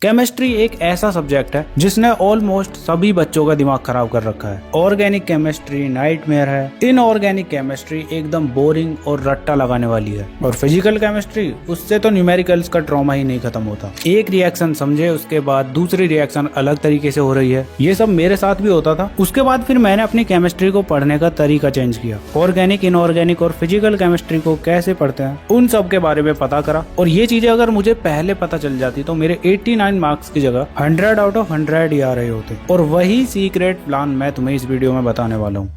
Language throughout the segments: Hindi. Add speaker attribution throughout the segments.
Speaker 1: केमिस्ट्री एक ऐसा सब्जेक्ट है जिसने ऑलमोस्ट सभी बच्चों का दिमाग खराब कर रखा है। ऑर्गेनिक केमिस्ट्री नाइटमेयर है। इनऑर्गेनिक केमिस्ट्री एकदम बोरिंग और रट्टा लगाने वाली है। और फिजिकल केमिस्ट्री, उससे तो न्यूमेरिकल्स का ट्रॉमा ही नहीं खत्म होता। एक रिएक्शन समझे, उसके बाद दूसरी रिएक्शन अलग तरीके से हो रही है। ये सब मेरे साथ भी होता था। उसके बाद फिर मैंने अपनी केमिस्ट्री को पढ़ने का तरीका चेंज किया। ऑर्गेनिक, इनऑर्गेनिक और फिजिकल केमिस्ट्री को कैसे पढ़ते हैं उन सब के बारे में पता करा। और ये चीजें अगर मुझे पहले पता चल जाती तो मेरे 89 मार्क्स की जगह 100 आउट ऑफ 100 ही आ रहे होते। और वही सीक्रेट प्लान मैं तुम्हें इस वीडियो में बताने वाला हूँ।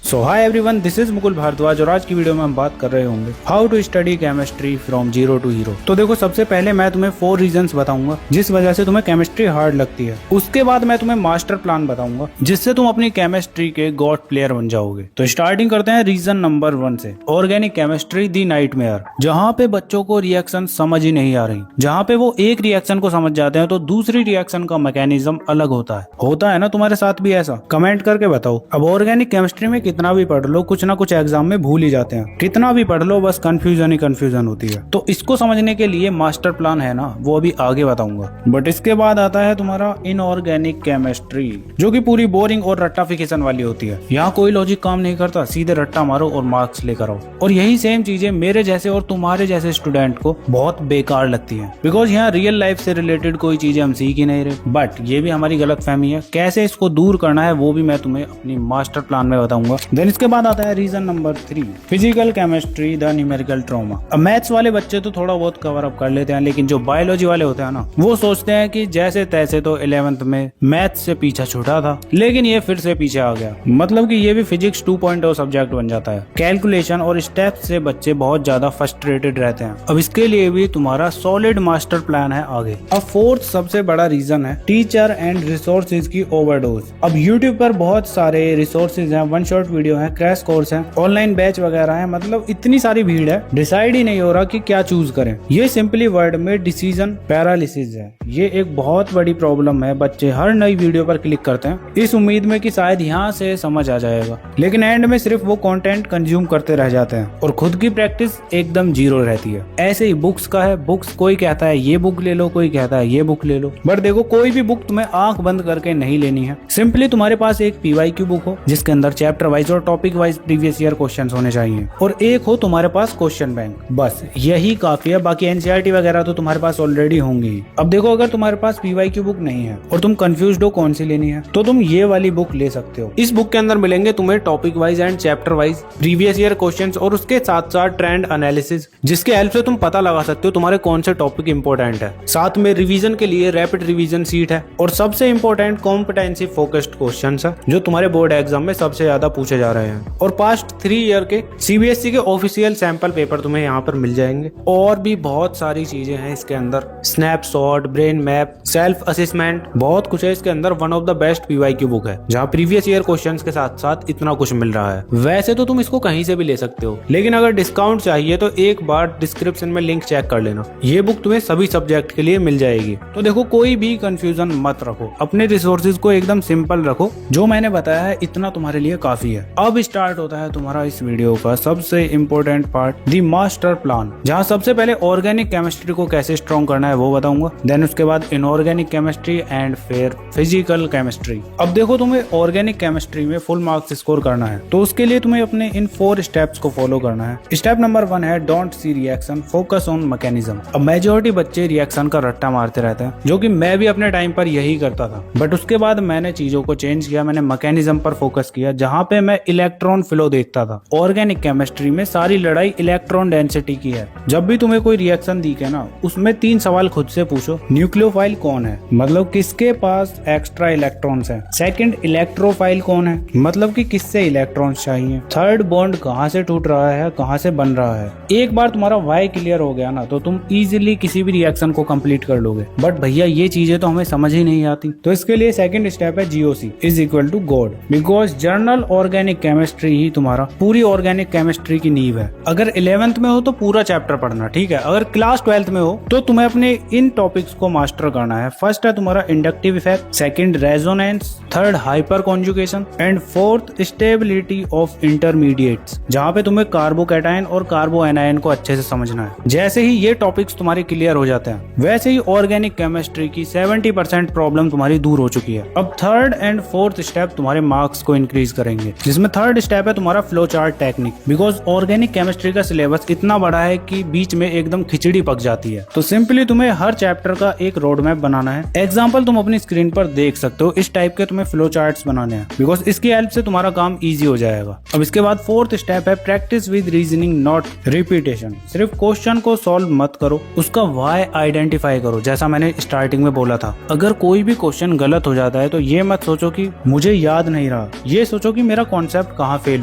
Speaker 1: So hi everyone, this is Mukul Bhardwaj और आज की वीडियो में हम बात कर रहे होंगे how to study chemistry from zero to hero. तो देखो, सबसे पहले मैं तुम्हें 4 रीजंस बताऊंगा जिस वजह से तुम्हें केमिस्ट्री हार्ड लगती है। उसके बाद मैं तुम्हें मास्टर प्लान बताऊंगा जिससे तुम अपनी केमिस्ट्री के गॉड प्लेयर बन जाओगे। तो स्टार्टिंग करते हैं रीजन नंबर 1 से। ऑर्गेनिक केमिस्ट्री दी नाइटमेयर, जहाँ पे बच्चों को रिएक्शन समझ ही नहीं आ रही। जहाँ पे वो एक रिएक्शन को समझ जाते हैं तो दूसरी रिएक्शन का मैकेनिज्म अलग होता है ना तुम्हारे साथ भी ऐसा? कमेंट करके बताओ। अब ऑर्गेनिक केमिस्ट्री में कितना भी पढ़ लो, कुछ ना कुछ एग्जाम में भूल ही जाते हैं। कितना भी पढ़ लो, बस कंफ्यूजन ही कंफ्यूजन होती है। तो इसको समझने के लिए मास्टर प्लान है ना, वो अभी आगे बताऊंगा। बट इसके बाद आता है तुम्हारा इनऑर्गेनिक केमिस्ट्री, जो कि पूरी बोरिंग और रट्टाफिकेशन वाली होती है। यहाँ कोई लॉजिक काम नहीं करता, सीधे रट्टा मारो और मार्क्स लेकर आओ। और यही सेम चीजें मेरे जैसे और तुम्हारे जैसे स्टूडेंट को बहुत बेकार लगती है, बिकॉज यहाँ रियल लाइफ से रिलेटेड कोई चीजें हम सीख ही नहीं रहे। बट ये भी हमारी गलत फहमी है। कैसे इसको दूर करना है वो भी मैं तुम्हें अपनी मास्टर प्लान में बताऊंगा। देन इसके बाद आता है reason number 3, physical chemistry the numerical trauma. अब मैथ्स वाले बच्चे तो थोड़ा बहुत कवर अप कर लेते हैं, लेकिन जो बायोलॉजी वाले होते हैं ना, वो सोचते हैं कि जैसे तैसे तो 11th में मैथ्स से पीछा छूटा था, लेकिन ये फिर से पीछे आ गया। मतलब कि ये भी फिजिक्स 2.0 सब्जेक्ट बन जाता है। कैलकुलेशन और स्टेप्स से बच्चे बहुत ज्यादा फ्रस्ट्रेटेड रहते हैं। अब इसके लिए भी तुम्हारा सॉलिड मास्टर प्लान है आगे। अब 4th सबसे बड़ा रीजन है टीचर एंड रिसोर्सेज की ओवरडोज। अब यूट्यूब पर बहुत सारे रिसोर्सेज हैं, 1 शॉट वीडियो है, क्रैश कोर्स है, ऑनलाइन बैच वगैरह है। मतलब इतनी सारी भीड़ है, डिसाइड ही नहीं हो रहा कि क्या चूज करें। ये सिंपली वर्ड में डिसीजन पैरालिसिस है। ये एक बहुत बड़ी प्रॉब्लम है। बच्चे हर नई वीडियो पर क्लिक करते हैं इस उम्मीद में कि शायद यहाँ से समझ आ जाएगा, लेकिन एंड में सिर्फ वो कंटेंट कंज्यूम करते रह जाते हैं और खुद की प्रैक्टिस एकदम जीरो रहती है। ऐसे ही बुक्स का है। बुक्स कोई कहता है ये बुक ले लो, कोई कहता है ये बुक ले लो। बट देखो, कोई भी बुक तुम्हें आंख बंद करके नहीं लेनी है। सिंपली तुम्हारे पास एक PYQ बुक हो जिसके अंदर चैप्टर वाइज और topic wise previous year questions होने चाहिए, और एक हो तुम्हारे पास क्वेश्चन बैंक। बस यही काफी है। बाकी NCERT वगैरह तो तुम्हारे पास ऑलरेडी होंगी। अब देखो, अगर तुम्हारे पास PYQ बुक नहीं है और तुम कंफ्यूज्ड हो कौन सी लेनी है, तो तुम ये वाली बुक ले सकते हो। इस बुक के अंदर मिलेंगे तुम्हें topic wise and chapter wise previous year questions और उसके साथ साथ ट्रेंड एनालिसिस, जिसके हेल्प से तुम पता लगा सकते हो तुम्हारे कौन से टॉपिक इंपॉर्टेंट है। साथ में रिवीजन के लिए रैपिड रिवीजन सीट है, और सबसे इंपॉर्टेंट कॉम्पिटेंसी फोकस्ड क्वेश्चंस है जो तुम्हारे बोर्ड एग्जाम में सबसे ज्यादा पूछे जा रहे हैं। और पास्ट 3 ईयर के CBSE के ऑफिशियल सैंपल पेपर तुम्हें यहाँ पर मिल जाएंगे। और भी बहुत सारी चीजें हैं इसके अंदर, snapshot, brain map, self assessment, बहुत कुछ है इसके अंदर। One of the best PYQ book है जहाँ प्रीवियस ईयर क्वेश्चंस के साथ साथ इतना कुछ मिल रहा है। वैसे तो तुम इसको कहीं से भी ले सकते हो, लेकिन अगर डिस्काउंट चाहिए तो एक बार डिस्क्रिप्शन में लिंक चेक कर लेना। ये बुक तुम्हें सभी सब्जेक्ट के लिए मिल जाएगी। तो देखो, कोई भी कंफ्यूजन मत रखो, अपने रिसोर्सेज को एकदम सिंपल रखो। जो मैंने बताया है इतना तुम्हारे लिए काफी है। अब स्टार्ट होता है तुम्हारा इस वीडियो का सबसे important part, the master plan, जहाँ सबसे पहले ऑर्गेनिक केमिस्ट्री को कैसे स्ट्रॉन्ग करना है वो बताऊंगा। देन उसके बाद इनऑर्गेनिक केमिस्ट्री एंड फिर फिजिकल केमिस्ट्री। अब देखो, तुम्हें ऑर्गेनिक केमिस्ट्री में फुल मार्क्स स्कोर करना है तो उसके लिए तुम्हें अपने इन 4 स्टेप्स को फॉलो करना है। स्टेप नंबर 1 है don't see reaction, focus on mechanism. अब मेजॉरिटी बच्चे रिएक्शन का रट्टा मारते रहते हैं, जो कि मैं भी अपने टाइम पर यही करता था। बट उसके बाद मैंने चीजों को चेंज किया। मैंने मैकेनिज्म पर फोकस किया, जहाँ पे मैं इलेक्ट्रॉन फ्लो देखता था। ऑर्गेनिक केमिस्ट्री में सारी लड़ाई इलेक्ट्रॉन डेंसिटी की है। जब भी तुम्हें कोई रिएक्शन दिखे ना, उसमें 3 सवाल खुद से पूछो। न्यूक्लियोफाइल कौन है, मतलब किसके पास एक्स्ट्रा इलेक्ट्रॉन्स हैं। सेकंड, इलेक्ट्रोफाइल कौन है, मतलब कि किससे इलेक्ट्रॉन्स चाहिए। थर्ड, बॉन्ड कहाँ से टूट रहा है, कहाँ से बन रहा है। एक बार तुम्हारा वाई क्लियर हो गया ना, तो तुम इजीली किसी भी रिएक्शन को कंप्लीट कर लोगे। बट भैया, ये चीजें तो हमें समझ ही नहीं आती। तो इसके लिए सेकंड स्टेप है GOC is equal to god, because general organic inorganic chemistry ही तुम्हारा पूरी ऑर्गेनिक केमिस्ट्री की नींव है। अगर 11th में हो तो पूरा चैप्टर पढ़ना, ठीक है। अगर क्लास 12th में हो तो तुम्हें अपने इन टॉपिक्स को मास्टर करना है। फर्स्ट है तुम्हारा inductive effect, second resonance, third hyper conjugation and fourth stability of intermediates, जहाँ पे तुम्हें कार्बोकैटायन और कार्बो एनायन को अच्छे से समझना है। जैसे ही ये टॉपिक्स तुम्हारे क्लियर हो जाते हैं वैसे ही ऑर्गेनिक केमिस्ट्री की 70% प्रॉब्लम तुम्हारी दूर हो चुकी है। अब थर्ड एंड फोर्थ स्टेप तुम्हारे मार्क्स को इंक्रीज करेंगे, जिसमें थर्ड स्टेप है तुम्हारा flow chart technique. Because organic chemistry का सिलेबस इतना बड़ा है कि बीच में एकदम खिचड़ी पक जाती है, तो सिंपली तुम्हें हर चैप्टर का एक रोड मैप बनाना है। एग्जाम्पल तुम अपनी स्क्रीन पर देख सकते हो, इस टाइप के तुम्हें फ्लो चार्ट्स बनाने हैं, बिकॉज इसकी हेल्प से तुम्हारा काम ईजी हो जाएगा। अब इसके बाद फोर्थ स्टेप है practice with reasoning not repetition. सिर्फ क्वेश्चन को सॉल्व मत करो, उसका व्हाई आइडेंटिफाई करो। जैसा मैंने स्टार्टिंग में बोला था, अगर कोई भी क्वेश्चन गलत हो जाता है तो ये मत सोचो कि मुझे याद नहीं रहा, ये सोचो कि मेरा कॉन्सेप्ट कहाँ फेल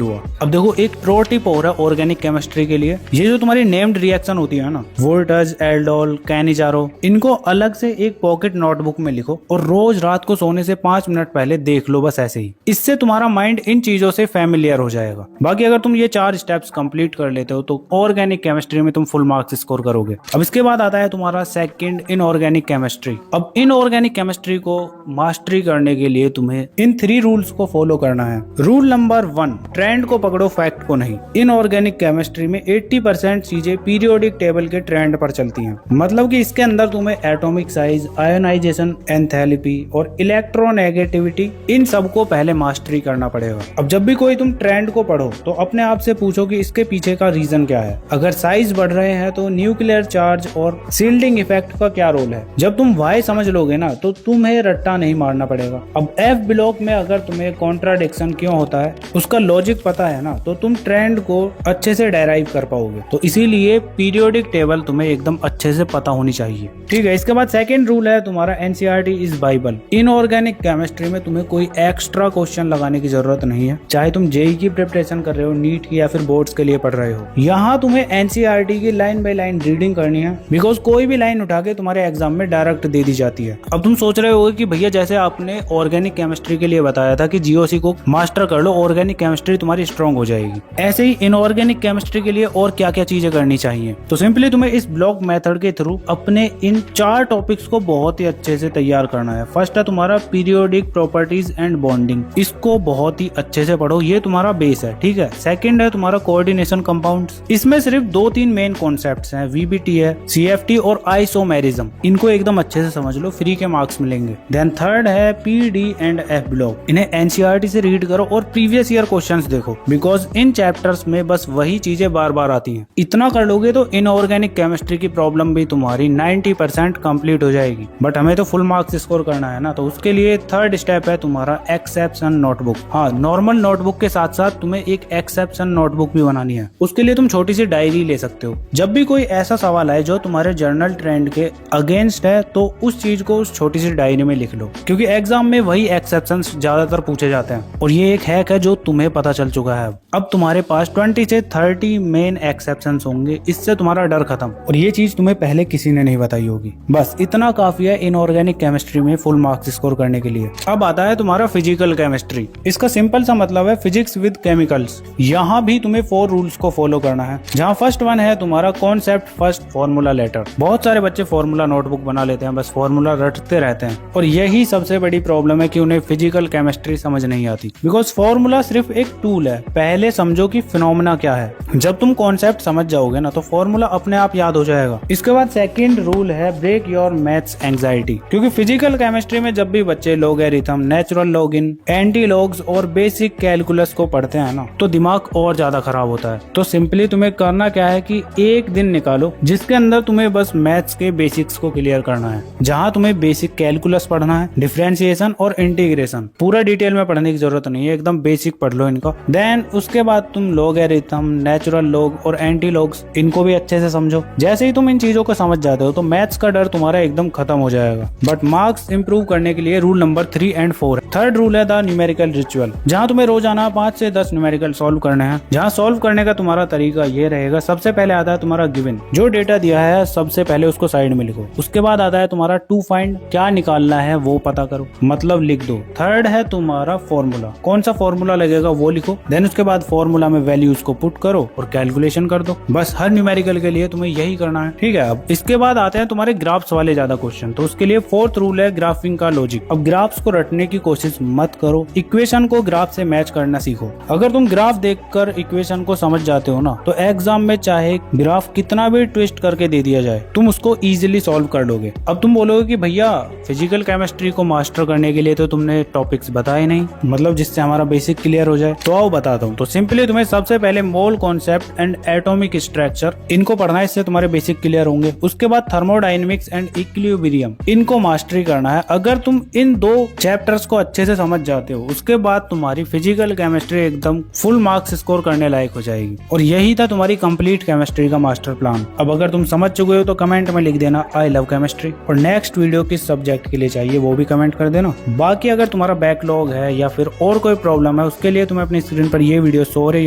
Speaker 1: हुआ। अब देखो एक प्रो टिप हो रहा है ऑर्गेनिक केमिस्ट्री के लिए, ये जो तुम्हारी नेम्ड रिएक्शन होती है ना, वोल्टज, एल्डोल, कैनिजारो, इनको अलग से एक पॉकेट नोटबुक में लिखो और रोज रात को सोने से 5 मिनट पहले देख लो, बस ऐसे ही। इससे तुम्हारा माइंड इन चीजों से फैमिलियर हो जाएगा। बाकी अगर तुम ये 4 स्टेप्स कंप्लीट कर लेते हो तो ऑर्गेनिक केमिस्ट्री में तुम फुल मार्क्स स्कोर करोगे। अब इसके बाद आता है तुम्हारा सेकंड इनऑर्गेनिक केमिस्ट्री। अब इनऑर्गेनिक केमिस्ट्री को मास्टरी करने के लिए तुम्हें इन 3 रूल्स को फॉलो करना है। रूल नंबर 1, ट्रेंड को पकड़ो, फैक्ट को नहीं। इनऑर्गेनिक केमिस्ट्री में 80% चीजें पीरियोडिक टेबल के ट्रेंड पर चलती हैं। मतलब कि इसके अंदर तुम्हें एटॉमिक साइज, आयोनाइजेशन, एंथैल्पी और इलेक्ट्रोनेगेटिविटी, इन सबको पहले मास्टरी करना पड़ेगा। अब जब भी कोई तुम ट्रेंड को पढ़ो तो अपने आप से पूछो कि इसके पीछे का रीजन क्या है। अगर साइज बढ़ रहे हैं तो न्यूक्लियर चार्ज और सील्डिंग इफेक्ट का क्या रोल है। जब तुम वाई समझ लोगे ना तो तुम्हें रट्टा नहीं मारना पड़ेगा। अब एफ ब्लॉक में अगर तुम्हें कॉन्ट्राडिक्शन क्यों होता है उसका लॉजिक पता है ना, तो तुम ट्रेंड को अच्छे से डेराइव कर पाओगे। तो इसीलिए पीरियोडिक टेबल तुम्हें एकदम अच्छे से पता होनी चाहिए, ठीक है। इसके बाद सेकंड रूल है तुम्हारा NCERT is Bible. Inorganic chemistry में तुम्हें कोई एक्स्ट्रा क्वेश्चन लगाने की जरूरत नहीं है, चाहे तुम जेई की प्रिपरेशन कर रहे हो, नीट की या फिर बोर्ड्स के लिए पढ़ रहे हो। यहाँ तुम्हें एनसीईआरटी की लाइन बाय लाइन रीडिंग करनी है, बिकॉज कोई भी लाइन उठा के तुम्हारे एग्जाम में डायरेक्ट दे दी जाती है। अब तुम सोच रहे हो कि भैया जैसे आपने ऑर्गेनिक केमिस्ट्री के लिए बताया था कि जीओसी को मास्टर कर लो, ऑर्गेनिक केमिस्ट्री तुम्हारी स्ट्रांग हो जाएगी, ऐसे ही इनऑर्गेनिक केमिस्ट्री के लिए और क्या क्या चीजें करनी चाहिए। तो सिंपली तुम्हें इस ब्लॉक मेथड के थ्रू अपने इन 4 टॉपिक्स को बहुत ही अच्छे से तैयार करना है। फर्स्ट है तुम्हारा पीरियोडिक प्रॉपर्टीज एंड बॉन्डिंग, इसको बहुत ही अच्छे से पढ़ो, ये तुम्हारा बेस है, ठीक है। सेकंड है तुम्हारा कोऑर्डिनेशन कंपाउंड्स, इसमें सिर्फ 2-3 मेन कॉन्सेप्ट्स हैं, वीबीटी है, सीएफटी और आइसोमेरिज्म, इनको एकदम अच्छे से समझ लो, फ्री के मार्क्स मिलेंगे। देन थर्ड है पीडी एंड एफ ब्लॉक, इन्हें एनसीईआरटी से रीड करो और प्रीवियस ईयर क्वेश्चंस देखो, बिकॉज इन चैप्टर्स में बस वही चीजें बार बार आती हैं। इतना कर लोगे तो इनऑर्गेनिक केमिस्ट्री की प्रॉब्लम भी तुम्हारी 90% कंप्लीट हो जाएगी। बट हमें तो फुल मार्क्स स्कोर करना है ना, तो उसके लिए थर्ड स्टेप है तुम्हारा एक्सेप्शन नोटबुक। हाँ, नॉर्मल नोटबुक के साथ साथ तुम्हें एक एक्सेप्शन नोटबुक भी बनानी है। उसके लिए तुम छोटी सी डायरी ले सकते हो। जब भी कोई ऐसा सवाल है जो तुम्हारे जर्नल ट्रेंड के अगेंस्ट है तो उस चीज को उस छोटी सी डायरी में लिख लो, क्योंकि एग्जाम में वही एक्सेप्शंस ज्यादातर पूछे जाते हैं और ये एक हैक है जो तुम्हें पता चल चुका है। अब तुम्हारे पास 20 से 30 मेन एक्सेप्शंस होंगे, इससे तुम्हारा डर खत्म, और ये चीज तुम्हें पहले किसी ने नहीं बताई होगी। बस इतना काफी है इनऑर्गेनिक केमिस्ट्री में फुल मार्क्स स्कोर करने के लिए। अब आता है तुम्हारा फिजिकल केमिस्ट्री। इसका सिंपल सा मतलब है फिजिक्स विद केमिकल्स। यहाँ भी तुम्हें 4 रूल्स को फॉलो करना है, जहाँ फर्स्ट वन है तुम्हारा कॉन्सेप्ट फर्स्ट फॉर्मूला लेटर। बहुत सारे बच्चे फॉर्मूला नोटबुक बना लेते हैं, बस फॉर्मूला रटते रहते हैं, और यही सबसे बड़ी प्रॉब्लम है कि उन्हें फिजिकल केमिस्ट्री समझ नहीं आती। बिकॉज फॉर्मूला सिर्फ एक टूल है, पहले समझो कि फिनोमेना क्या है। जब तुम कॉन्सेप्ट समझ जाओगे ना तो फॉर्मूला अपने आप याद हो जाएगा। इसके बाद सेकंड रूल है ब्रेक योर मैथ्स एंजाइटी, क्योंकि फिजिकल केमिस्ट्री में जब भी बच्चे logarithm, natural login, anti logs और बेसिक कैलकुलस को पढ़ते हैं ना तो दिमाग और ज्यादा खराब होता है। तो सिंपली तुम्हें करना क्या है कि एक दिन निकालो जिसके अंदर तुम्हें बस मैथ्स के बेसिक्स को क्लियर करना है, जहाँ तुम्हें बेसिक कैलकुलस पढ़ना है, डिफरेंशिएशन और इंटीग्रेशन। पूरा डिटेल में पढ़ने की जरूरत नहीं है, एकदम बेसिक पढ़ लो इनका। देन उसके बाद तुम लॉगरिथम, नेचुरल लॉग और एंटी लॉग्स, इनको भी अच्छे से समझो। जैसे ही तुम इन चीजों को समझ जाते हो तो मैथ्स का डर तुम्हारा एकदम खत्म हो जाएगा। बट मार्क्स इंप्रूव करने के लिए रूल नंबर 3 और 4 है। थर्ड रूल है द न्यूमेरिकल रिचुअल, जहाँ तुम्हें रोजाना 5 से 10 न्यूमेरिकल सॉल्व करने हैं। जहाँ सॉल्व करने का तुम्हारा तरीका ये रहेगा, सबसे पहले आता है तुम्हारा गिवन, जो डेटा दिया है सबसे पहले उसको साइड में लिखो। उसके बाद आता है तुम्हारा टू फाइंड, क्या निकालना है वो पता करो, मतलब लिख दो। थर्ड है तुम्हारा फॉर्मूला, कौन सा फॉर्मूला फॉर्मूला लगेगा वो लिखो, देन उसके बाद फॉर्मूला में वैल्यूज को पुट करो और कैलकुलेशन कर दो। बस हर न्यूमेरिकल के लिए तुम्हें यही करना है, ठीक है। अब इसके बाद आते हैं तुम्हारे ग्राफ्स वाले ज्यादा क्वेश्चन। तो उसके लिए फोर्थ रूल है ग्राफिंग का लॉजिक। अब ग्राफ्स को रटने की कोशिश मत करो, इक्वेशन को ग्राफ से मैच करना सीखो। अगर तुम ग्राफ देखकर इक्वेशन को समझ जाते हो ना, तो एग्जाम में चाहे ग्राफ कितना भी ट्विस्ट करके दे दिया जाए, तुम उसको इजीली सॉल्व कर लोगे। अब तुम बोलोगे कि भैया फिजिकल केमिस्ट्री को मास्टर करने के लिए तो तुमने टॉपिक्स बताए नहीं, मतलब जिससे हमारा बेसिक क्लियर हो जाए। तो आओ बताता हूँ। तो सिंपली तुम्हें सबसे पहले mole concept and atomic structure इनको पढ़ना है, इससे तुम्हारे बेसिक क्लियर होंगे। उसके बाद थर्मोडायनेमिक्स एंड इक्विलिब्रियम इनको मास्टरी करना है। अगर तुम इन दो चैप्टर्स को अच्छे से समझ जाते हो, उसके बाद तुम्हारी फिजिकल केमिस्ट्री एकदम फुल मार्क्स स्कोर करने लायक हो जाएगी। और यही था तुम्हारी कंप्लीट केमिस्ट्री का मास्टर प्लान। अब अगर तुम समझ चुके हो तो कमेंट में लिख देना आई लव केमिस्ट्री, और नेक्स्ट वीडियो किस सब्जेक्ट के लिए चाहिए वो भी कमेंट कर देना। बाकी अगर तुम्हारा बैकलॉग है या फिर और कोई प्रॉब्लम है, उसके लिए तुम्हें अपनी स्क्रीन पर ये वीडियो शो हो रही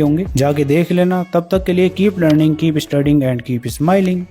Speaker 1: होंगी, जाके देख लेना। तब तक के लिए keep learning, keep studying and keep smiling.